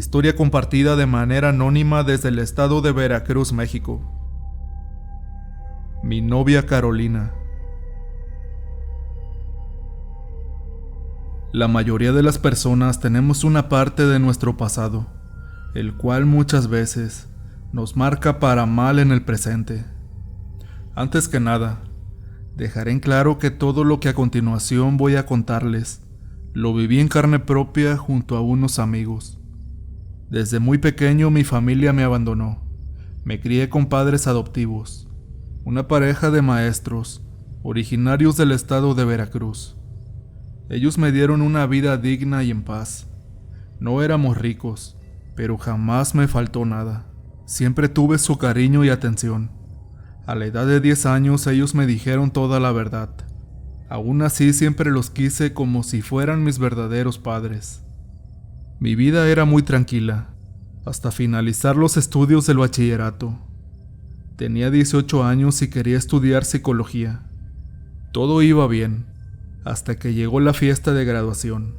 Historia compartida de manera anónima desde el estado de Veracruz, México. Mi novia Carolina. La mayoría de las personas tenemos una parte de nuestro pasado, el cual muchas veces nos marca para mal en el presente. Antes que nada, dejaré en claro que todo lo que a continuación voy a contarles, lo viví en carne propia junto a unos amigos. Desde muy pequeño mi familia me abandonó. Me crié con padres adoptivos, una pareja de maestros, originarios del estado de Veracruz. Ellos me dieron una vida digna y en paz. No éramos ricos, pero jamás me faltó nada. Siempre tuve su cariño y atención. A la edad de 10 años ellos me dijeron toda la verdad. Aún así siempre los quise como si fueran mis verdaderos padres. Mi vida era muy tranquila, hasta finalizar los estudios del bachillerato. Tenía 18 años y quería estudiar psicología. Todo iba bien, hasta que llegó la fiesta de graduación.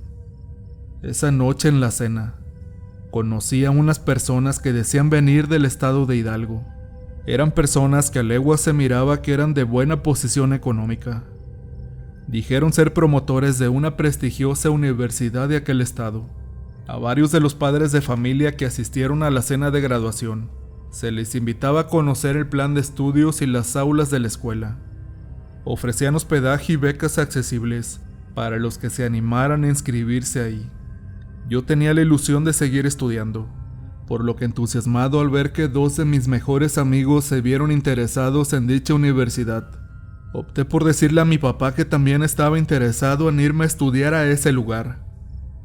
Esa noche en la cena, conocí a unas personas que decían venir del estado de Hidalgo. Eran personas que a leguas se miraba que eran de buena posición económica. Dijeron ser promotores de una prestigiosa universidad de aquel estado. A varios de los padres de familia que asistieron a la cena de graduación, se les invitaba a conocer el plan de estudios y las aulas de la escuela. Ofrecían hospedaje y becas accesibles para los que se animaran a inscribirse ahí. Yo tenía la ilusión de seguir estudiando, por lo que entusiasmado al ver que 2 de mis mejores amigos se vieron interesados en dicha universidad, opté por decirle a mi papá que también estaba interesado en irme a estudiar a ese lugar.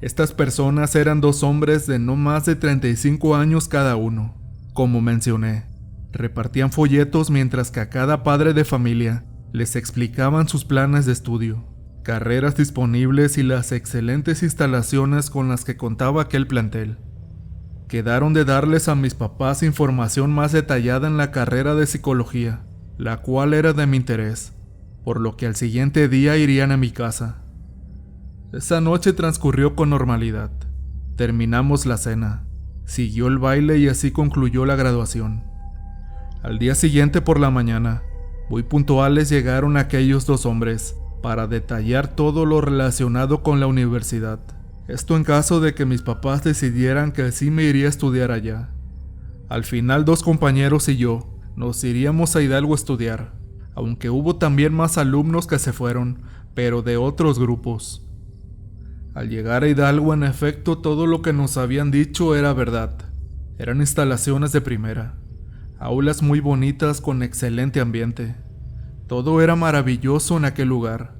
Estas personas eran 2 hombres de no más de 35 años cada uno. Como mencioné, repartían folletos mientras que a cada padre de familia les explicaban sus planes de estudio, carreras disponibles y las excelentes instalaciones con las que contaba aquel plantel. Quedaron de darles a mis papás información más detallada en la carrera de psicología, la cual era de mi interés, por lo que al siguiente día irían a mi casa. Esa noche transcurrió con normalidad. Terminamos la cena, siguió el baile y así concluyó la graduación. Al día siguiente por la mañana, muy puntuales llegaron aquellos 2 hombres para detallar todo lo relacionado con la universidad. Esto en caso de que mis papás decidieran que sí me iría a estudiar allá. Al final 2 compañeros y yo nos iríamos a Hidalgo a estudiar, aunque hubo también más alumnos que se fueron, pero de otros grupos. Al llegar a Hidalgo, en efecto, todo lo que nos habían dicho era verdad. Eran instalaciones de primera, aulas muy bonitas con excelente ambiente. Todo era maravilloso en aquel lugar.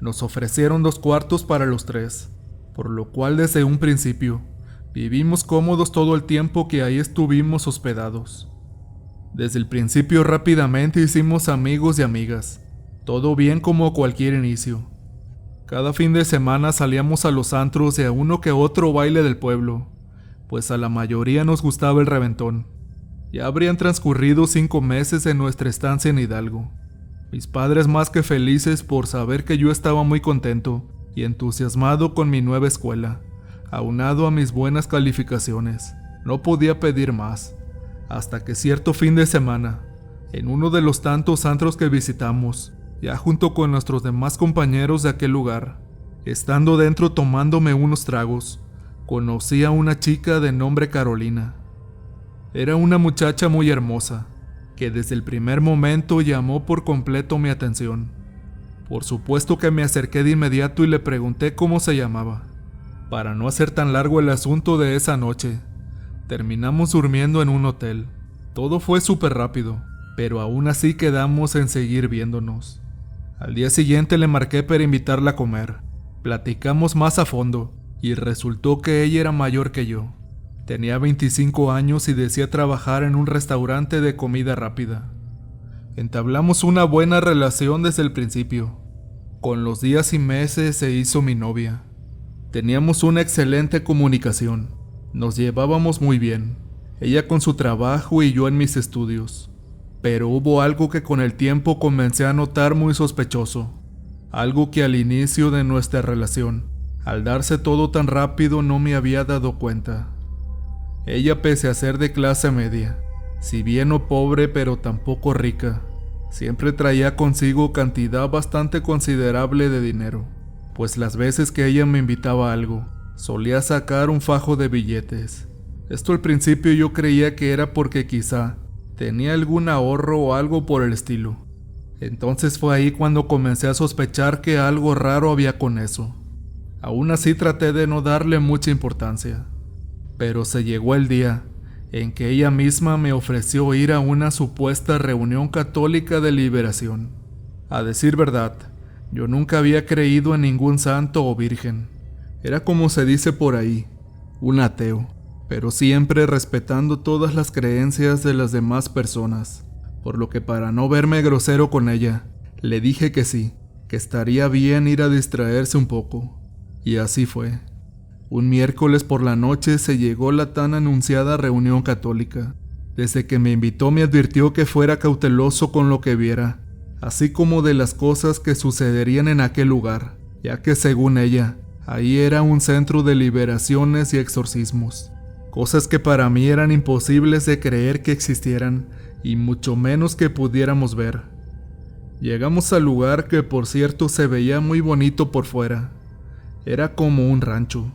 Nos ofrecieron 2 cuartos para los 3, por lo cual desde un principio vivimos cómodos todo el tiempo que ahí estuvimos hospedados. Desde el principio rápidamente hicimos amigos y amigas, todo bien como cualquier inicio. Cada fin de semana salíamos a los antros y a uno que otro baile del pueblo, pues a la mayoría nos gustaba el reventón. Ya habrían transcurrido 5 meses de nuestra estancia en Hidalgo. Mis padres más que felices por saber que yo estaba muy contento y entusiasmado con mi nueva escuela, aunado a mis buenas calificaciones. No podía pedir más, hasta que cierto fin de semana, en uno de los tantos antros que visitamos, ya junto con nuestros demás compañeros de aquel lugar, estando dentro tomándome unos tragos, conocí a una chica de nombre Carolina. Era una muchacha muy hermosa, que desde el primer momento llamó por completo mi atención. Por supuesto que me acerqué de inmediato y le pregunté cómo se llamaba. Para no hacer tan largo el asunto de esa noche, terminamos durmiendo en un hotel. Todo fue súper rápido, pero aún así quedamos en seguir viéndonos. Al día siguiente le marqué para invitarla a comer. Platicamos más a fondo y resultó que ella era mayor que yo. Tenía 25 años y decía trabajar en un restaurante de comida rápida. Entablamos una buena relación desde el principio. Con los días y meses se hizo mi novia. Teníamos una excelente comunicación. Nos llevábamos muy bien, ella con su trabajo y yo en mis estudios. Pero hubo algo que con el tiempo comencé a notar muy sospechoso. Algo que al inicio de nuestra relación, al darse todo tan rápido, no me había dado cuenta. Ella, pese a ser de clase media, si bien no pobre pero tampoco rica, siempre traía consigo cantidad bastante considerable de dinero, pues las veces que ella me invitaba a algo, solía sacar un fajo de billetes. Esto al principio yo creía que era porque quizá tenía algún ahorro o algo por el estilo. Entonces fue ahí cuando comencé a sospechar que algo raro había con eso. Aún así traté de no darle mucha importancia, pero se llegó el día en que ella misma me ofreció ir a una supuesta reunión católica de liberación. A decir verdad, yo nunca había creído en ningún santo o virgen. Era como se dice por ahí, un ateo, pero siempre respetando todas las creencias de las demás personas, por lo que para no verme grosero con ella, le dije que sí, que estaría bien ir a distraerse un poco. Y así fue. Un miércoles por la noche se llegó la tan anunciada reunión católica. Desde que me invitó me advirtió que fuera cauteloso con lo que viera, así como de las cosas que sucederían en aquel lugar, ya que según ella, ahí era un centro de liberaciones y exorcismos, cosas que para mí eran imposibles de creer que existieran y mucho menos que pudiéramos ver. Llegamos al lugar que por cierto se veía muy bonito por fuera. Era como un rancho,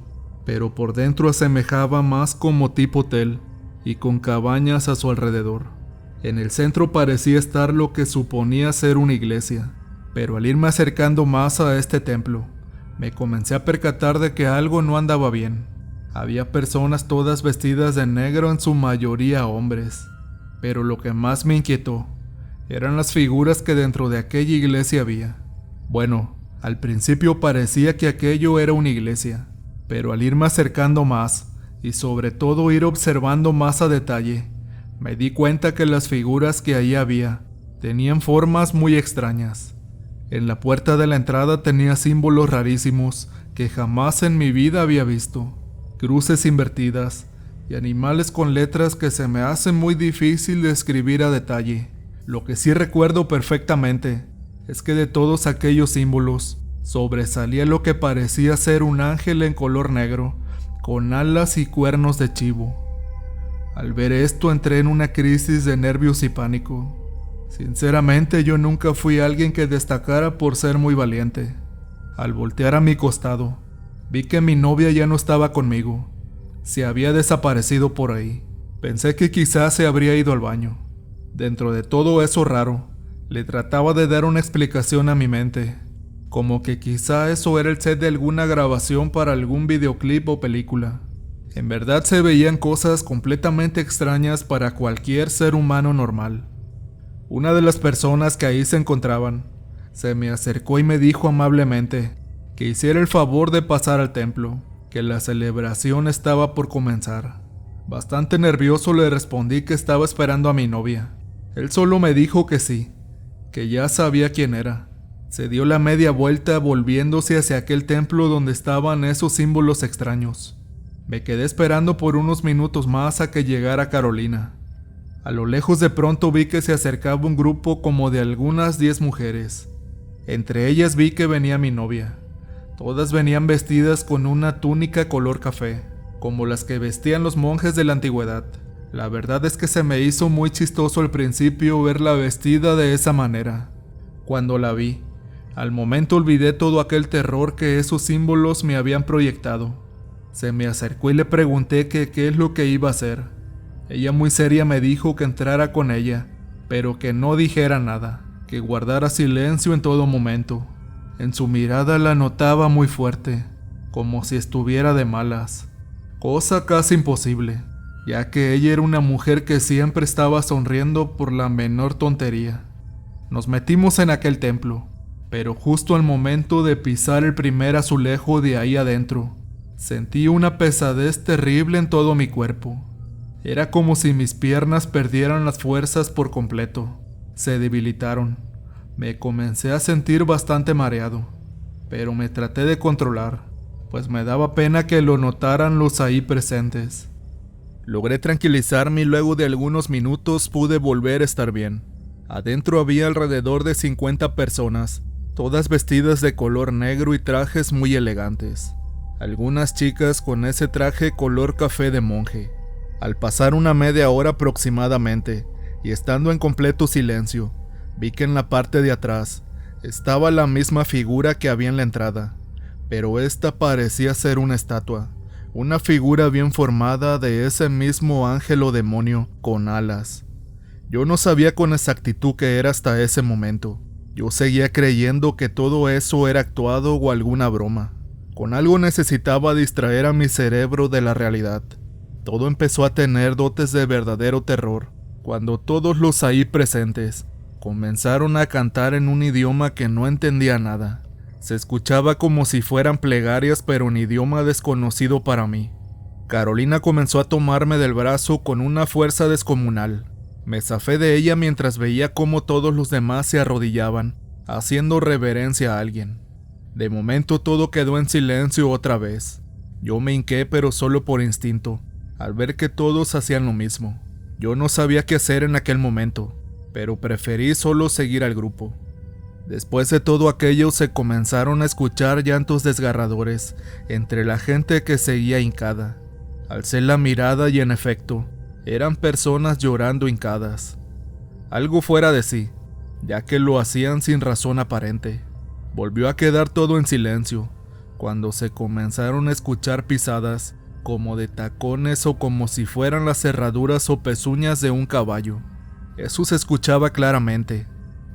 pero por dentro asemejaba más como tipo hotel y con cabañas a su alrededor. En el centro parecía estar lo que suponía ser una iglesia, pero al irme acercando más a este templo, me comencé a percatar de que algo no andaba bien. Había personas todas vestidas de negro, en su mayoría hombres, pero lo que más me inquietó eran las figuras que dentro de aquella iglesia había. Bueno, al principio parecía que aquello era una iglesia, pero al irme acercando más, y sobre todo ir observando más a detalle, me di cuenta que las figuras que ahí había tenían formas muy extrañas. En la puerta de la entrada tenía símbolos rarísimos que jamás en mi vida había visto, cruces invertidas y animales con letras que se me hace muy difícil de escribir a detalle. Lo que sí recuerdo perfectamente es que de todos aquellos símbolos sobresalía lo que parecía ser un ángel en color negro, con alas y cuernos de chivo. Al ver esto entré en una crisis de nervios y pánico. Sinceramente yo nunca fui alguien que destacara por ser muy valiente. Al voltear a mi costado, vi que mi novia ya no estaba conmigo. Se había desaparecido por ahí. Pensé que quizás se habría ido al baño. Dentro de todo eso raro, le trataba de dar una explicación a mi mente, como que quizá eso era el set de alguna grabación para algún videoclip o película. En verdad se veían cosas completamente extrañas para cualquier ser humano normal. Una de las personas que ahí se encontraban se me acercó y me dijo amablemente que hiciera el favor de pasar al templo, que la celebración estaba por comenzar. Bastante nervioso le respondí que estaba esperando a mi novia. Él solo me dijo que sí, que ya sabía quién era. Se dio la media vuelta volviéndose hacia aquel templo donde estaban esos símbolos extraños. Me quedé esperando por unos minutos más a que llegara Carolina. A lo lejos de pronto vi que se acercaba un grupo como de algunas 10 mujeres. Entre ellas vi que venía mi novia. Todas venían vestidas con una túnica color café, como las que vestían los monjes de la antigüedad. La verdad es que se me hizo muy chistoso al principio verla vestida de esa manera. Cuando la vi, al momento olvidé todo aquel terror que esos símbolos me habían proyectado. Se me acercó y le pregunté que qué es lo que iba a hacer. Ella muy seria me dijo que entrara con ella, pero que no dijera nada, que guardara silencio en todo momento. En su mirada la notaba muy fuerte, como si estuviera de malas, cosa casi imposible, ya que ella era una mujer que siempre estaba sonriendo por la menor tontería. Nos metimos en aquel templo, pero justo al momento de pisar el primer azulejo de ahí adentro, sentí una pesadez terrible en todo mi cuerpo. Era como si mis piernas perdieran las fuerzas por completo. Se debilitaron. Me comencé a sentir bastante mareado, pero me traté de controlar, pues me daba pena que lo notaran los ahí presentes. Logré tranquilizarme y luego de algunos minutos pude volver a estar bien. Adentro había alrededor de 50 personas, todas vestidas de color negro y trajes muy elegantes. Algunas chicas con ese traje color café de monje. Al pasar una media hora aproximadamente, y estando en completo silencio, vi que en la parte de atrás estaba la misma figura que había en la entrada, pero esta parecía ser una estatua, una figura bien formada de ese mismo ángel o demonio con alas. Yo no sabía con exactitud qué era hasta ese momento. Yo seguía creyendo que todo eso era actuado o alguna broma. Con algo necesitaba distraer a mi cerebro de la realidad. Todo empezó a tener dotes de verdadero terror cuando todos los ahí presentes comenzaron a cantar en un idioma que no entendía nada. Se escuchaba como si fueran plegarias, pero en idioma desconocido para mí. Carolina comenzó a tomarme del brazo con una fuerza descomunal. Me zafé de ella mientras veía cómo todos los demás se arrodillaban, haciendo reverencia a alguien. De momento todo quedó en silencio otra vez. Yo me hinqué, pero solo por instinto, al ver que todos hacían lo mismo. Yo no sabía qué hacer en aquel momento, pero preferí solo seguir al grupo. Después de todo aquello se comenzaron a escuchar llantos desgarradores entre la gente que seguía hincada. Alcé la mirada y en efecto, eran personas llorando hincadas. Algo fuera de sí, ya que lo hacían sin razón aparente. Volvió a quedar todo en silencio, cuando se comenzaron a escuchar pisadas, como de tacones o como si fueran las cerraduras o pezuñas de un caballo. Eso se escuchaba claramente.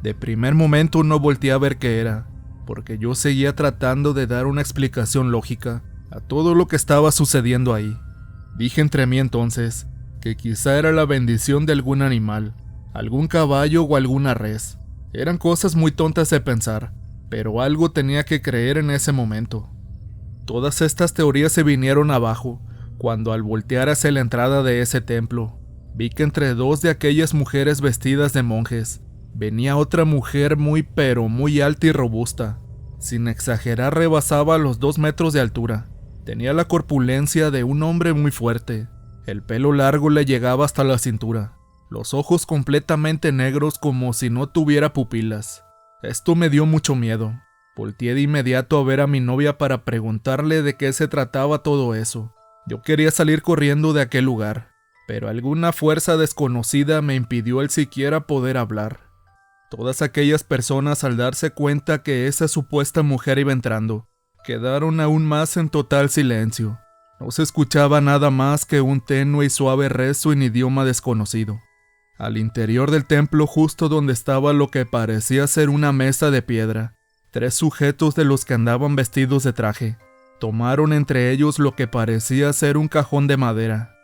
De primer momento no volteé a ver qué era, porque yo seguía tratando de dar una explicación lógica a todo lo que estaba sucediendo ahí. Dije entre mí entonces que quizá era la bendición de algún animal, algún caballo o alguna res. Eran cosas muy tontas de pensar, pero algo tenía que creer en ese momento. Todas estas teorías se vinieron abajo cuando al voltear hacia la entrada de ese templo, vi que entre dos de aquellas mujeres vestidas de monjes, venía otra mujer muy pero muy alta y robusta. Sin exagerar rebasaba los 2 metros de altura. Tenía la corpulencia de un hombre muy fuerte. El pelo largo le llegaba hasta la cintura. Los ojos completamente negros como si no tuviera pupilas. Esto me dio mucho miedo. Volteé de inmediato a ver a mi novia para preguntarle de qué se trataba todo eso. Yo quería salir corriendo de aquel lugar, pero alguna fuerza desconocida me impidió el siquiera poder hablar. Todas aquellas personas, al darse cuenta que esa supuesta mujer iba entrando, quedaron aún más en total silencio. No se escuchaba nada más que un tenue y suave rezo en idioma desconocido. Al interior del templo, justo donde estaba lo que parecía ser una mesa de piedra, 3 sujetos de los que andaban vestidos de traje, tomaron entre ellos lo que parecía ser un cajón de madera.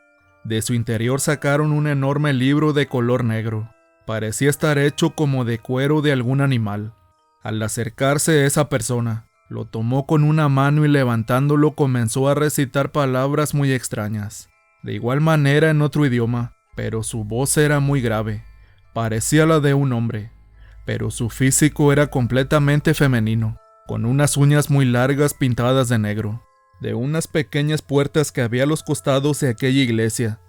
De su interior sacaron un enorme libro de color negro. Parecía estar hecho como de cuero de algún animal. Al acercarse esa persona, lo tomó con una mano y levantándolo comenzó a recitar palabras muy extrañas. De igual manera en otro idioma, pero su voz era muy grave. Parecía la de un hombre, pero su físico era completamente femenino, con unas uñas muy largas pintadas de negro. De unas pequeñas puertas que había a los costados de aquella iglesia,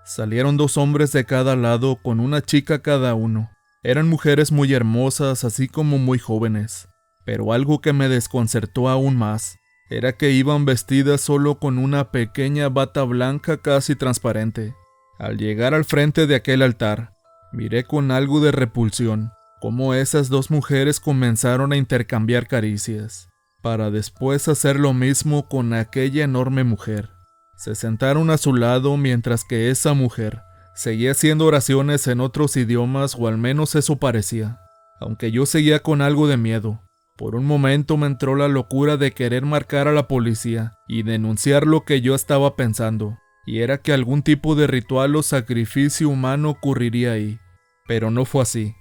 salieron 2 hombres de cada lado con una chica cada uno. Eran mujeres muy hermosas, así como muy jóvenes, pero algo que me desconcertó aún más era que iban vestidas solo con una pequeña bata blanca casi transparente. Al llegar al frente de aquel altar, miré con algo de repulsión cómo esas 2 mujeres comenzaron a intercambiar caricias, para después hacer lo mismo con aquella enorme mujer. Se sentaron a su lado mientras que esa mujer seguía haciendo oraciones en otros idiomas, o al menos eso parecía. Aunque yo seguía con algo de miedo, por un momento me entró la locura de querer marcar a la policía y denunciar lo que yo estaba pensando, y era que algún tipo de ritual o sacrificio humano ocurriría ahí. Pero no fue así.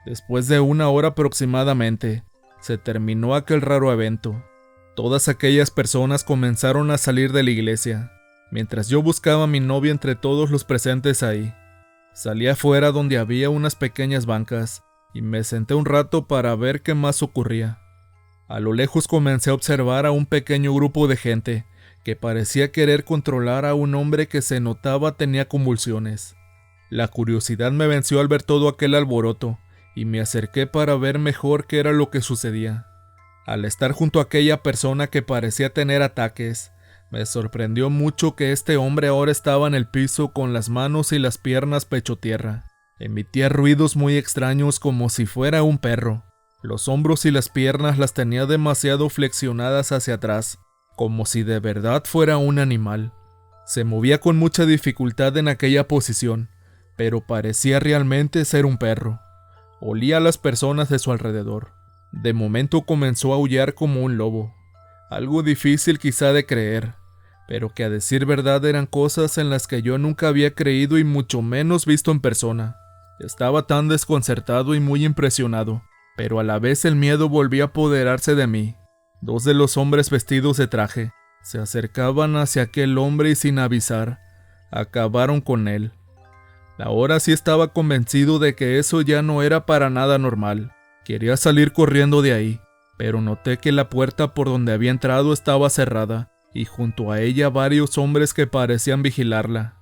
Después de 1 hora aproximadamente, se terminó aquel raro evento. Todas aquellas personas comenzaron a salir de la iglesia, mientras yo buscaba a mi novia entre todos los presentes ahí. Salí afuera donde había unas pequeñas bancas y me senté un rato para ver qué más ocurría. A lo lejos comencé a observar a un pequeño grupo de gente que parecía querer controlar a un hombre que se notaba tenía convulsiones. La curiosidad me venció al ver todo aquel alboroto y me acerqué para ver mejor qué era lo que sucedía. Al estar junto a aquella persona que parecía tener ataques, Me sorprendió mucho que este hombre ahora estaba en el piso con las manos y las piernas pecho tierra. Emitía ruidos muy extraños como si fuera un perro. Los hombros y las piernas las tenía demasiado flexionadas hacia atrás, como si de verdad fuera un animal. Se movía con mucha dificultad en aquella posición, pero parecía realmente ser un perro. Olía a las personas de su alrededor. De momento comenzó a aullar como un lobo. Algo difícil quizá de creer, pero que a decir verdad eran cosas en las que yo nunca había creído y mucho menos visto en persona. Estaba tan desconcertado y muy impresionado, pero a la vez el miedo volvía a apoderarse de mí. Dos de los hombres vestidos de traje se acercaban hacia aquel hombre y sin avisar, acabaron con él. Ahora sí estaba convencido de que eso ya no era para nada normal. Quería salir corriendo de ahí, pero noté que la puerta por donde había entrado estaba cerrada, y junto a ella varios hombres que parecían vigilarla.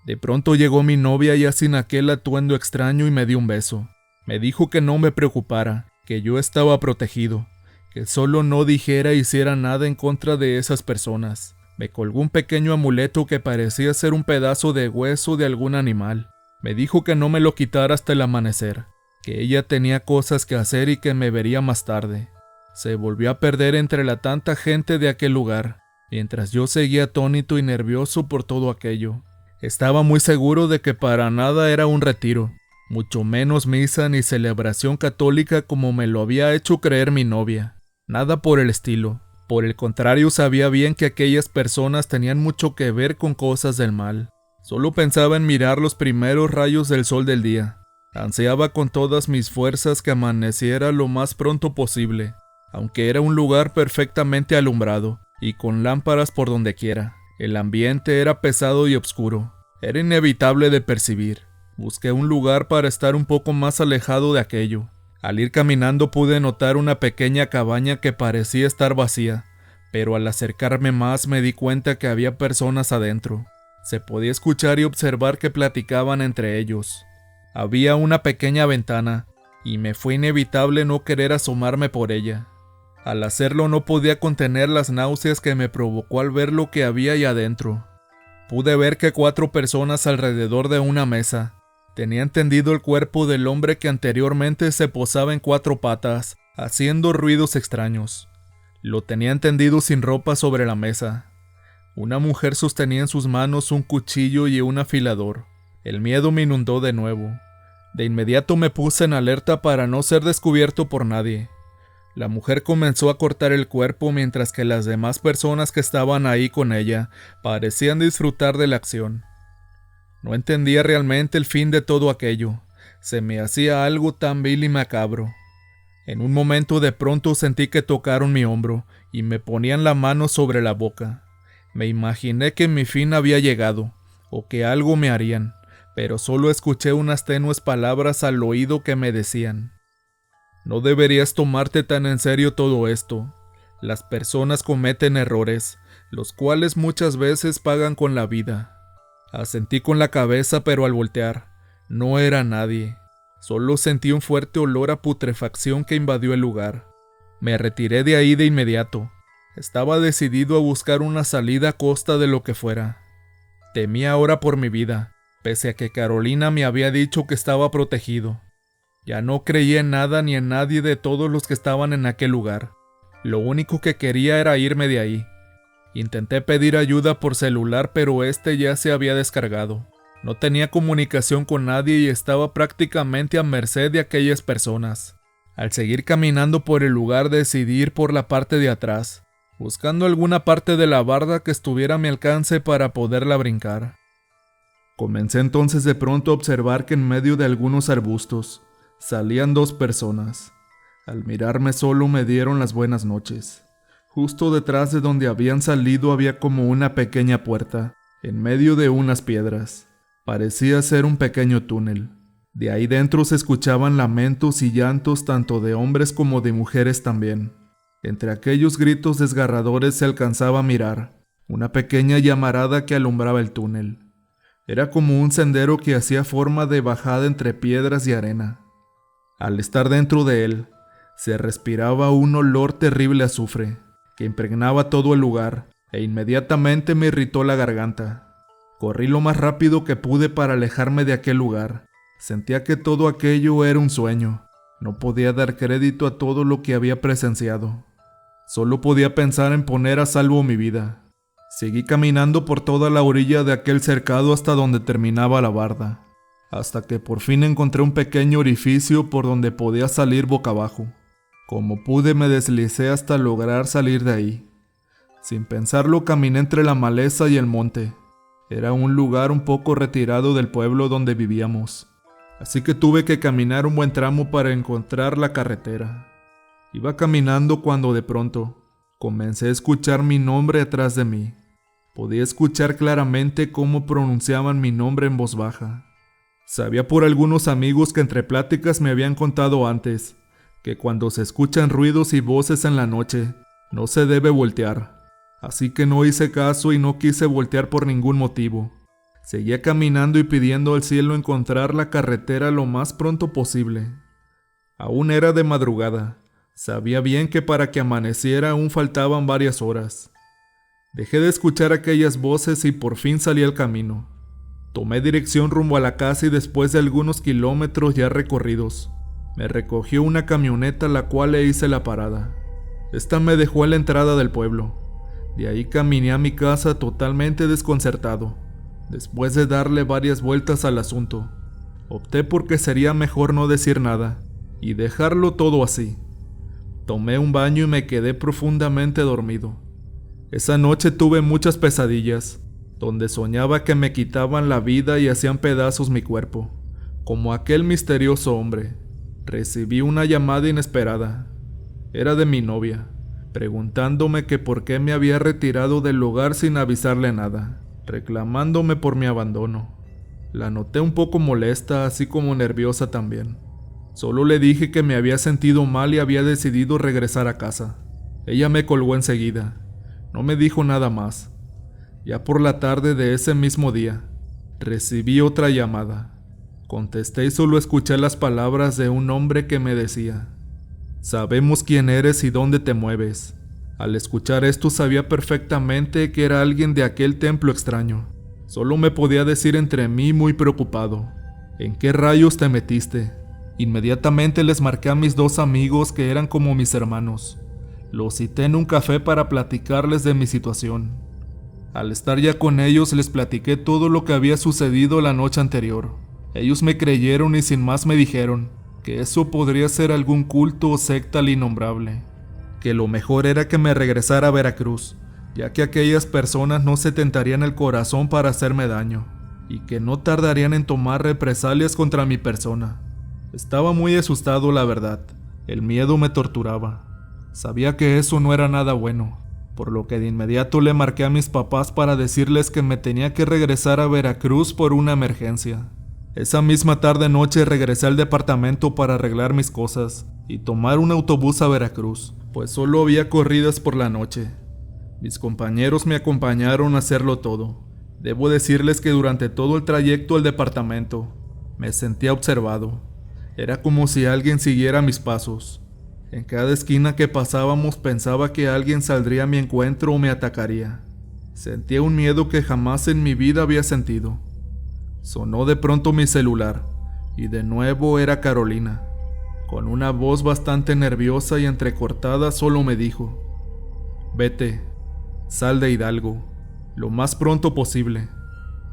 De pronto llegó mi novia ya sin aquel atuendo extraño y me dio un beso. Me dijo que no me preocupara, que yo estaba protegido, que solo no dijera e hiciera nada en contra de esas personas. Me colgó un pequeño amuleto que parecía ser un pedazo de hueso de algún animal. Me dijo que no me lo quitara hasta el amanecer, que ella tenía cosas que hacer y que me vería más tarde. Se volvió a perder entre la tanta gente de aquel lugar, mientras yo seguía atónito y nervioso por todo aquello. Estaba muy seguro de que para nada era un retiro, mucho menos misa ni celebración católica como me lo había hecho creer mi novia. Nada por el estilo. Por el contrario, sabía bien que aquellas personas tenían mucho que ver con cosas del mal. Solo pensaba en mirar los primeros rayos del sol del día. Ansiaba con todas mis fuerzas que amaneciera lo más pronto posible, aunque era un lugar perfectamente alumbrado y con lámparas por donde quiera. El ambiente era pesado y oscuro. Era inevitable de percibir. Busqué un lugar para estar un poco más alejado de aquello. Al ir caminando pude notar una pequeña cabaña que parecía estar vacía, pero al acercarme más me di cuenta que había personas adentro. Se podía escuchar y observar que platicaban entre ellos. Había una pequeña ventana, y me fue inevitable no querer asomarme por ella. Al hacerlo no podía contener las náuseas que me provocó al ver lo que había ahí adentro. Pude ver que 4 personas alrededor de una mesa tenían tendido el cuerpo del hombre que anteriormente se posaba en 4 patas, haciendo ruidos extraños. Lo tenían tendido sin ropa sobre la mesa. Una mujer sostenía en sus manos un cuchillo y un afilador. El miedo me inundó de nuevo. De inmediato me puse en alerta para no ser descubierto por nadie. La mujer comenzó a cortar el cuerpo mientras que las demás personas que estaban ahí con ella parecían disfrutar de la acción. No entendía realmente el fin de todo aquello. Se me hacía algo tan vil y macabro. En un momento de pronto sentí que tocaron mi hombro y me ponían la mano sobre la boca. Me imaginé que mi fin había llegado, o que algo me harían, pero solo escuché unas tenues palabras al oído que me decían: no deberías tomarte tan en serio todo esto. Las personas cometen errores, los cuales muchas veces pagan con la vida. Asentí con la cabeza, pero al voltear, no era nadie. Solo sentí un fuerte olor a putrefacción que invadió el lugar. Me retiré de ahí de inmediato. Estaba decidido a buscar una salida a costa de lo que fuera. Temía ahora por mi vida, pese a que Carolina me había dicho que estaba protegido. Ya no creía en nada ni en nadie de todos los que estaban en aquel lugar. Lo único que quería era irme de ahí. Intenté pedir ayuda por celular, pero este ya se había descargado. No tenía comunicación con nadie y estaba prácticamente a merced de aquellas personas. Al seguir caminando por el lugar decidí ir por la parte de atrás, buscando alguna parte de la barda que estuviera a mi alcance para poderla brincar. Comencé entonces de pronto a observar que en medio de algunos arbustos salían 2 personas. Al mirarme solo me dieron las buenas noches. Justo detrás de donde habían salido había como una pequeña puerta, en medio de unas piedras. Parecía ser un pequeño túnel. De ahí dentro se escuchaban lamentos y llantos tanto de hombres como de mujeres también. Entre aquellos gritos desgarradores se alcanzaba a mirar una pequeña llamarada que alumbraba el túnel. Era como un sendero que hacía forma de bajada entre piedras y arena. Al estar dentro de él, se respiraba un olor terrible a azufre, que impregnaba todo el lugar, e inmediatamente me irritó la garganta. Corrí lo más rápido que pude para alejarme de aquel lugar. Sentía que todo aquello era un sueño. No podía dar crédito a todo lo que había presenciado. Solo podía pensar en poner a salvo mi vida. Seguí caminando por toda la orilla de aquel cercado hasta donde terminaba la barda, hasta que por fin encontré un pequeño orificio por donde podía salir boca abajo. Como pude me deslicé hasta lograr salir de ahí. Sin pensarlo caminé entre la maleza y el monte. Era un lugar un poco retirado del pueblo donde vivíamos, así que tuve que caminar un buen tramo para encontrar la carretera. Iba caminando cuando de pronto comencé a escuchar mi nombre atrás de mí. Podía escuchar claramente cómo pronunciaban mi nombre en voz baja. Sabía por algunos amigos que entre pláticas me habían contado antes que cuando se escuchan ruidos y voces en la noche, no se debe voltear. Así que no hice caso y no quise voltear por ningún motivo. Seguía caminando y pidiendo al cielo encontrar la carretera lo más pronto posible. Aún era de madrugada. Sabía bien que para que amaneciera aún faltaban varias horas. Dejé de escuchar aquellas voces y por fin salí al camino. Tomé dirección rumbo a la casa y después de algunos kilómetros ya recorridos, me recogió una camioneta a la cual le hice la parada. Esta me dejó en la entrada del pueblo. De ahí caminé a mi casa totalmente desconcertado. Después de darle varias vueltas al asunto, opté porque sería mejor no decir nada y dejarlo todo así. Tomé un baño y me quedé profundamente dormido. Esa noche tuve muchas pesadillas, donde soñaba que me quitaban la vida y hacían pedazos mi cuerpo, como aquel misterioso hombre. Recibí una llamada inesperada. Era de mi novia, preguntándome que por qué me había retirado del lugar sin avisarle nada, reclamándome por mi abandono. La noté un poco molesta, así como nerviosa también. Solo le dije que me había sentido mal y había decidido regresar a casa. Ella me colgó enseguida. No me dijo nada más. Ya por la tarde de ese mismo día, recibí otra llamada. Contesté y solo escuché las palabras de un hombre que me decía: «Sabemos quién eres y dónde te mueves». Al escuchar esto sabía perfectamente que era alguien de aquel templo extraño. Solo me podía decir entre mí muy preocupado: «¿En qué rayos te metiste?». Inmediatamente les marqué a mis dos amigos que eran como mis hermanos. Los cité en un café para platicarles de mi situación. Al estar ya con ellos les platiqué todo lo que había sucedido la noche anterior. Ellos me creyeron y sin más me dijeron que eso podría ser algún culto o secta al innombrable, que lo mejor era que me regresara a Veracruz, ya que aquellas personas no se tentarían el corazón para hacerme daño, y que no tardarían en tomar represalias contra mi persona. Estaba muy asustado, la verdad. El miedo me torturaba. Sabía que eso no era nada bueno, por lo que de inmediato le marqué a mis papás para decirles que me tenía que regresar a Veracruz por una emergencia. Esa misma tarde-noche regresé al departamento para arreglar mis cosas y tomar un autobús a Veracruz, pues solo había corridas por la noche. Mis compañeros me acompañaron a hacerlo todo. Debo decirles que durante todo el trayecto al departamento me sentía observado. Era como si alguien siguiera mis pasos. En cada esquina que pasábamos pensaba que alguien saldría a mi encuentro o me atacaría. Sentía un miedo que jamás en mi vida había sentido. Sonó de pronto mi celular, y de nuevo era Carolina. Con una voz bastante nerviosa y entrecortada solo me dijo: «Vete, sal de Hidalgo, lo más pronto posible.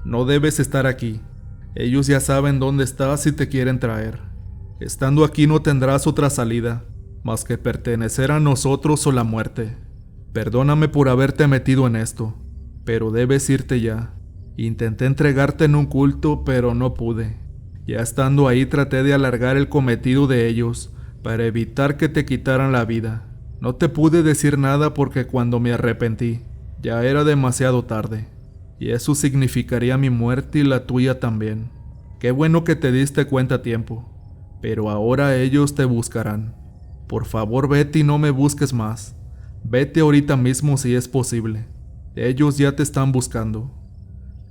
No debes estar aquí. Ellos ya saben dónde estás y te quieren traer. Estando aquí no tendrás otra salida, más que pertenecer a nosotros o la muerte. Perdóname por haberte metido en esto, pero debes irte ya. Intenté entregarte en un culto, pero no pude. Ya estando ahí traté de alargar el cometido de ellos, para evitar que te quitaran la vida. No te pude decir nada porque cuando me arrepentí, ya era demasiado tarde, y eso significaría mi muerte y la tuya también. Qué bueno que te diste cuenta a tiempo, pero ahora ellos te buscarán. Por favor, vete y no me busques más. Vete ahorita mismo si es posible. Ellos ya te están buscando».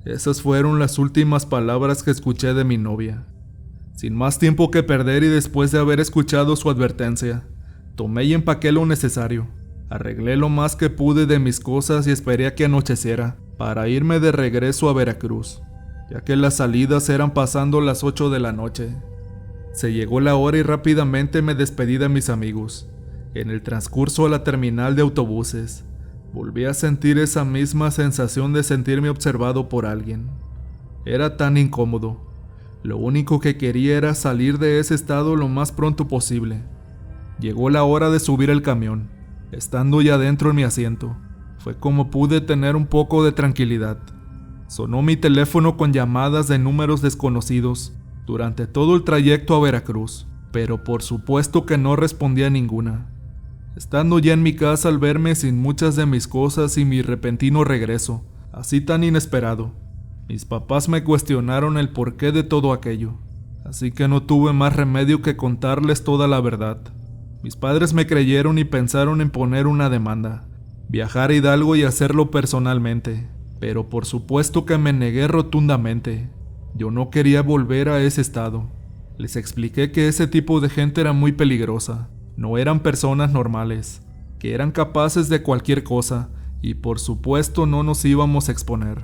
Esas fueron las últimas palabras que escuché de mi novia. Sin más tiempo que perder y después de haber escuchado su advertencia, tomé y empaqué lo necesario. Arreglé lo más que pude de mis cosas y esperé a que anocheciera para irme de regreso a Veracruz, ya que las salidas eran pasando las 8 de la noche. Se llegó la hora y rápidamente me despedí de mis amigos. En el transcurso a la terminal de autobuses, volví a sentir esa misma sensación de sentirme observado por alguien. Era tan incómodo. Lo único que quería era salir de ese estado lo más pronto posible. Llegó la hora de subir el camión. Estando ya dentro en mi asiento, fue como pude tener un poco de tranquilidad. Sonó mi teléfono con llamadas de números desconocidos durante todo el trayecto a Veracruz, pero por supuesto que no respondía a ninguna. Estando ya en mi casa al verme sin muchas de mis cosas y mi repentino regreso, así tan inesperado, mis papás me cuestionaron el porqué de todo aquello, así que no tuve más remedio que contarles toda la verdad. Mis padres me creyeron y pensaron en poner una demanda, viajar a Hidalgo y hacerlo personalmente, pero por supuesto que me negué rotundamente. Yo no quería volver a ese estado. Les expliqué que ese tipo de gente era muy peligrosa, no eran personas normales, que eran capaces de cualquier cosa y por supuesto no nos íbamos a exponer.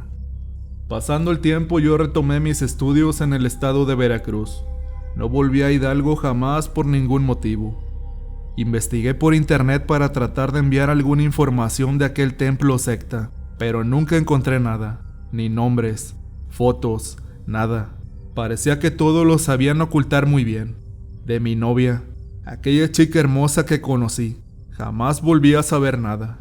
Pasando el tiempo yo retomé mis estudios en el estado de Veracruz. No volví a Hidalgo jamás por ningún motivo. Investigué por internet para tratar de enviar alguna información de aquel templo o secta, pero nunca encontré nada, ni nombres, fotos, nada. Parecía que todo lo sabían ocultar muy bien. De mi novia, aquella chica hermosa que conocí, jamás volví a saber nada.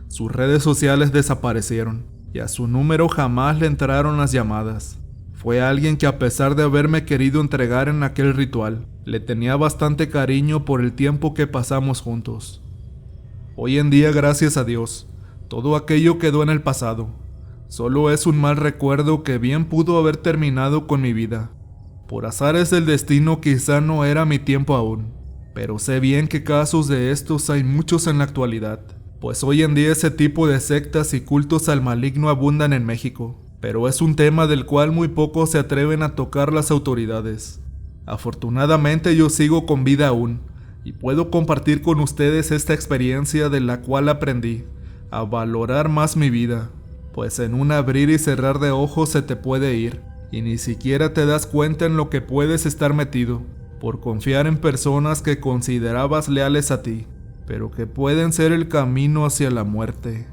Sus redes sociales desaparecieron y a su número jamás le entraron las llamadas. Fue alguien que a pesar de haberme querido entregar en aquel ritual, le tenía bastante cariño por el tiempo que pasamos juntos. Hoy en día, gracias a Dios, todo aquello quedó en el pasado. Solo es un mal recuerdo que bien pudo haber terminado con mi vida. Por azares del destino quizá no era mi tiempo aún, pero sé bien que casos de estos hay muchos en la actualidad, pues hoy en día ese tipo de sectas y cultos al maligno abundan en México. Pero es un tema del cual muy pocos se atreven a tocar las autoridades. Afortunadamente yo sigo con vida aún, y puedo compartir con ustedes esta experiencia de la cual aprendí a valorar más mi vida, pues en un abrir y cerrar de ojos se te puede ir, y ni siquiera te das cuenta en lo que puedes estar metido, por confiar en personas que considerabas leales a ti, pero que pueden ser el camino hacia la muerte.